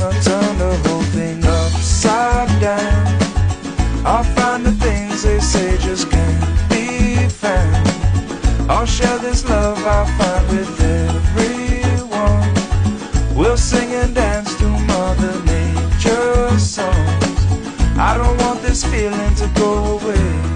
gonna turn the whole thing upside down. I'll find the things they say just can't be found. I'll share this love I find with everyone. We'll sing and dance to Mother Nature's songs. I don't want this feeling to go away.